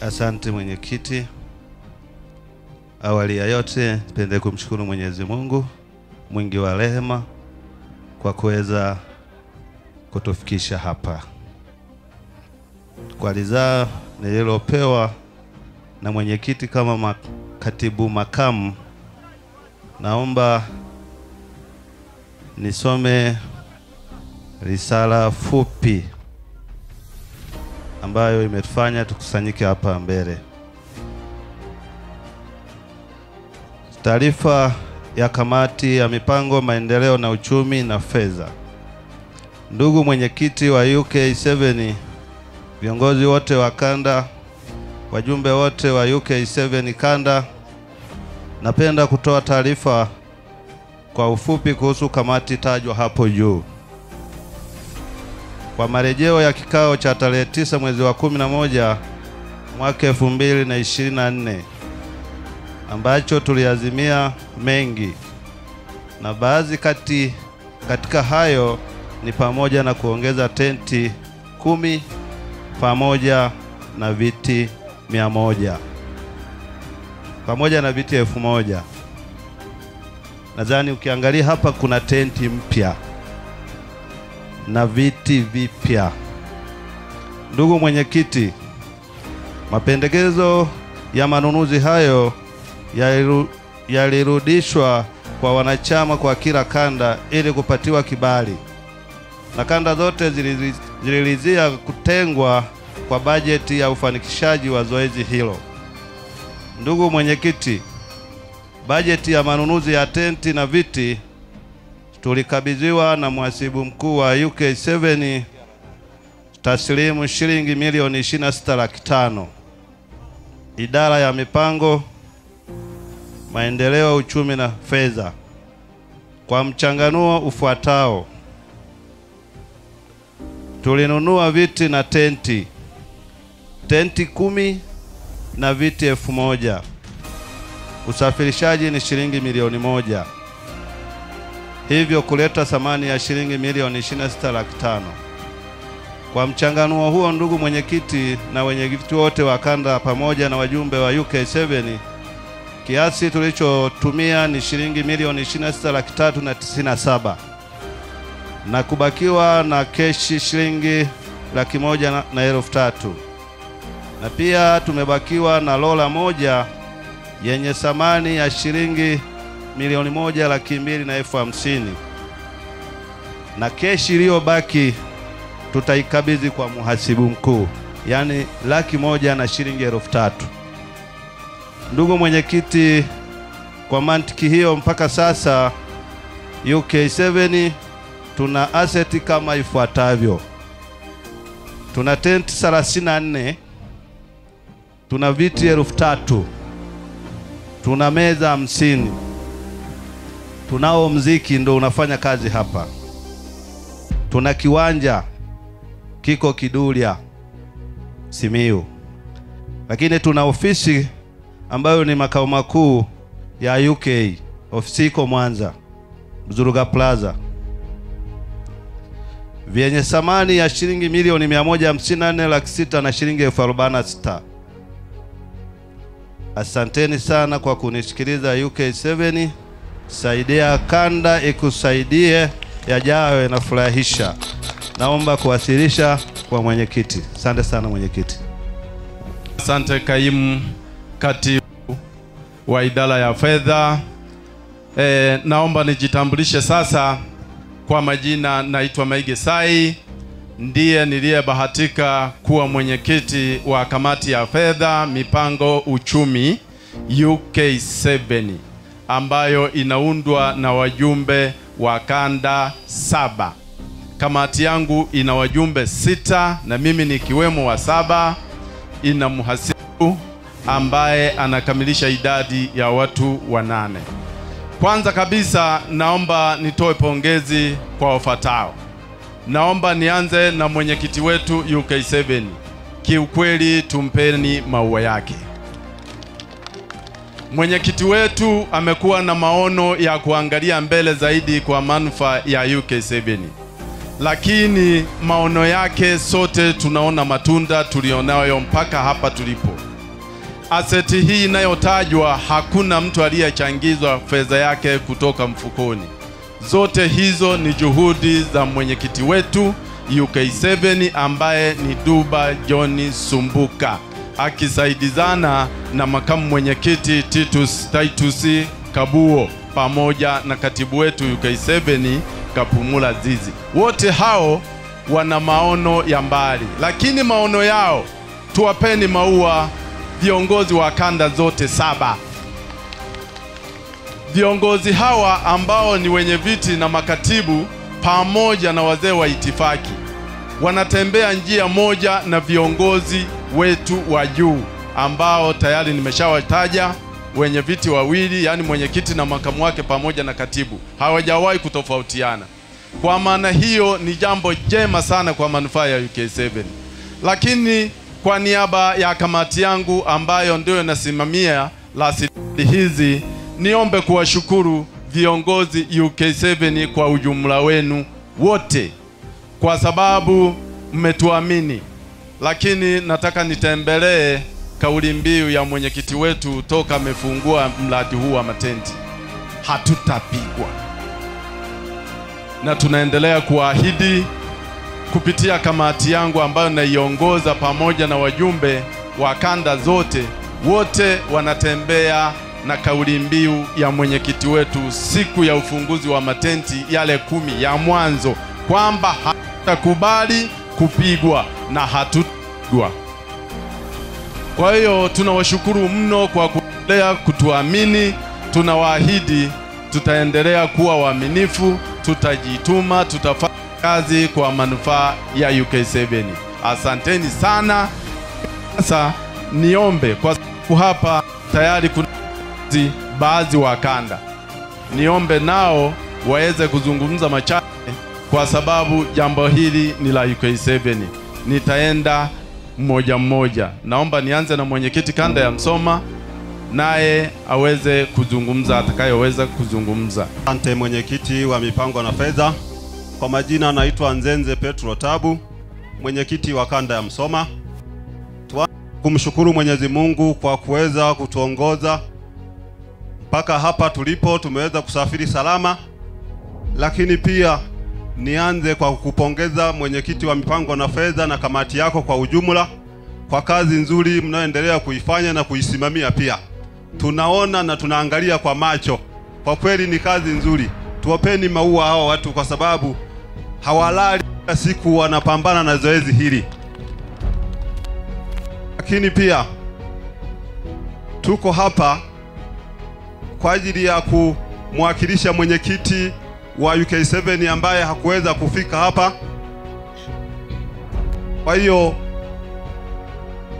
Asante mwenyekiti. Awali ya yote nipende kumshukuru Mwenyezi Mungu mwingi wa rehema kwa kuweza kutufikisha hapa. Kwa ridhaa nililopewa na mwenyekiti kama katibu makamu, naomba nisome risala fupi ambayo imetufanya tukusanyike hapa mbele. Taarifa ya kamati ya mipango, maendeleo na uchumi na fedha. Ndugu mwenyekiti wa UK7, viongozi wote wa kanda, wajumbe wote wa UK7 kanda, napenda kutoa taarifa kwa ufupi kuhusu kamati tajwa hapo juu. Kwa marejeo ya kikao cha tarehe 9 mwezi wa 11 mwaka 2024 ambacho tuliazimia mengi, na baadhi katika hayo ni pamoja na kuongeza tenti 10 pamoja na viti 100 pamoja na viti 1000. Nadhani ukiangalia hapa kuna tenti mpya na viti vipya. Ndugu mwenyekiti, mapendekezo ya manunuzi hayo yalirudishwa kwa wanachama kwa kila kanda ili kupatiwa kibali, na kanda zote zililizia kutengwa kwa bajeti ya ufanikishaji wa zoezi hilo. Ndugu mwenyekiti, bajeti ya manunuzi ya tenti na viti tulikabidhiwa na mhasibu mkuu wa UK7 taslimu shilingi milioni 26,500,000. Idara ya mipango, maendeleo, uchumi na fedha kwa mchanganuo ufuatao: tulinunua viti na tenti 10 na viti 1000. Usafirishaji ni shilingi milioni 1, hivyo kuleta thamani ya shilingi milioni 26,500,000. Kwa mchanganuo huo, ndugu mwenyekiti na wenyeviti wote wa kanda pamoja na wajumbe wa UK7, kiasi tulichotumia ni shilingi milioni 26,397,000 na kubakiwa na keshi shilingi 1,103,000, na pia tumebakiwa na lola moja yenye thamani ya shilingi milioni 1,250,000, na keshi iliyobaki tutaikabidhi kwa mhasibu mkuu, yani 100,000 na shilingi 3,000. Ndugu mwenyekiti, kwa mantiki hiyo mpaka sasa UK7 tuna aseti kama ifuatavyo: tuna tenti 34, tuna viti 3,000, tuna meza 50, tunao mziki ndo unafanya kazi hapa, tuna kiwanja kiko Kidulia Simiyu, lakini tuna ofisi ambayo ni makao makuu ya UK, ofisi iko Mwanza Mzuruga Plaza, vyenye thamani ya shilingi milioni 154,600,000 na shilingi 46,000. Asanteni sana kwa kunisikiliza UK7. Saidia kanda ikusaidie, yajayo yanafurahisha. Naomba kuwasilisha kwa mwenyekiti. Asante sana mwenyekiti. Asante kaimu katibu wa idara ya fedha. Naomba nijitambulishe sasa kwa majina. Naitwa Maige Sai, ndiye niliyebahatika kuwa mwenyekiti wa kamati ya fedha, mipango, uchumi UK7 ambayo inaundwa na wajumbe wa kanda 7. Kamati yangu ina wajumbe 6 na mimi nikiwemo wa 7. Ina mhasibu ambaye anakamilisha idadi ya watu 8. Kwanza kabisa naomba nitoe pongezi kwa wafuatao. Naomba nianze na mwenyekiti wetu UK7. Kiukweli tumpeni maua yake. Mwenyekiti wetu amekuwa na maono ya kuangalia mbele zaidi kwa manufaa ya UK7. Lakini maono yake sote tunaona matunda tulionayo mpaka hapa tulipo. aseti hii inayotajwa hakuna mtu aliyechangizwa fedha yake kutoka mfukoni. Zote hizo ni juhudi za mwenyekiti wetu UK7 ambaye ni Duba John Sumbuka, akisaidizana na makamu mwenyekiti Titus Kabuo pamoja na katibu wetu UK7 Kapumula Zizi. Wote hao wana maono ya mbali, lakini maono yao tuwapeni maua viongozi wa kanda zote 7. Viongozi hawa ambao ni wenye viti na makatibu pamoja na wazee wa itifaki wanatembea njia moja na viongozi wetu wa juu ambao tayari nimeshawataja, wenye viti wawili, yani mwenyekiti na makamu wake pamoja na katibu. Hawajawahi kutofautiana. Kwa maana hiyo ni jambo jema sana kwa manufaa ya UK7. Lakini kwa niaba ya kamati yangu ambayo ndio nasimamia rasilimali hizi, niombe kuwashukuru viongozi UK7 kwa ujumla wenu wote kwa sababu mmetuamini. Lakini nataka nitembelee kauli mbiu ya mwenyekiti wetu toka amefungua mradi huu wa matenti: hatutapigwa. Na tunaendelea kuahidi kupitia kamati yangu ambayo naiongoza pamoja na wajumbe wa kanda zote, wote wanatembea na kauli mbiu ya mwenyekiti wetu siku ya ufunguzi wa matenti yale 10 ya mwanzo, kwamba hatutakubali kupigwa na hatutapigwa. Kwa hiyo tunawashukuru mno kwa kuendelea kutuamini. Tunawaahidi tutaendelea kuwa waaminifu, tutajituma, tutafanya kazi kwa manufaa ya UK7. Asanteni sana. Sasa niombe, kwa sababu hapa tayari kuna baadhi wa kanda, niombe nao waweze kuzungumza machache kwa sababu jambo hili ni la UK7. Nitaenda mmoja mmoja. Naomba nianze na mwenyekiti kanda ya Msoma, naye aweze kuzungumza atakayoweza kuzungumza. Asante mwenyekiti wa mipango na fedha. Kwa majina naitwa Nzenze Petro Tabu, mwenyekiti wa kanda ya Msoma. Kumshukuru Mwenyezi Mungu kwa kuweza kutuongoza mpaka hapa tulipo, tumeweza kusafiri salama. Lakini pia nianze kwa kupongeza mwenyekiti wa mipango na fedha na kamati yako kwa ujumla kwa kazi nzuri mnayoendelea kuifanya na kuisimamia. Pia tunaona na tunaangalia kwa macho, kwa kweli ni kazi nzuri. Tuwapeni maua hao watu kwa sababu hawalali siku wanapambana na zoezi hili. Lakini pia tuko hapa kwa ajili ya kumwakilisha mwenyekiti wa UK7 ambaye hakuweza kufika hapa. Kwa hiyo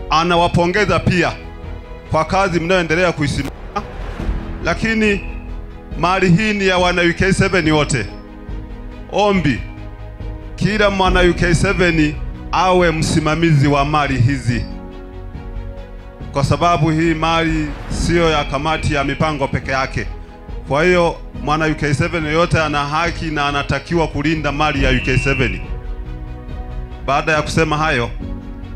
anawapongeza pia kwa kazi mnayoendelea kuisimamia. Lakini mali hii ni ya wana UK7 wote. Ombi, kila mwana UK7 awe msimamizi wa mali hizi, kwa sababu hii mali sio ya kamati ya mipango peke yake. Kwa hiyo mwana UK7 yote ana haki na anatakiwa kulinda mali ya UK7. Baada ya kusema hayo,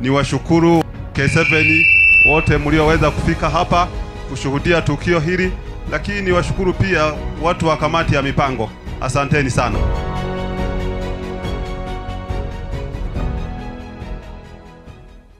ni washukuru UK7 wote mlioweza kufika hapa kushuhudia tukio hili, lakini ni washukuru pia watu wa kamati ya mipango. Asanteni sana.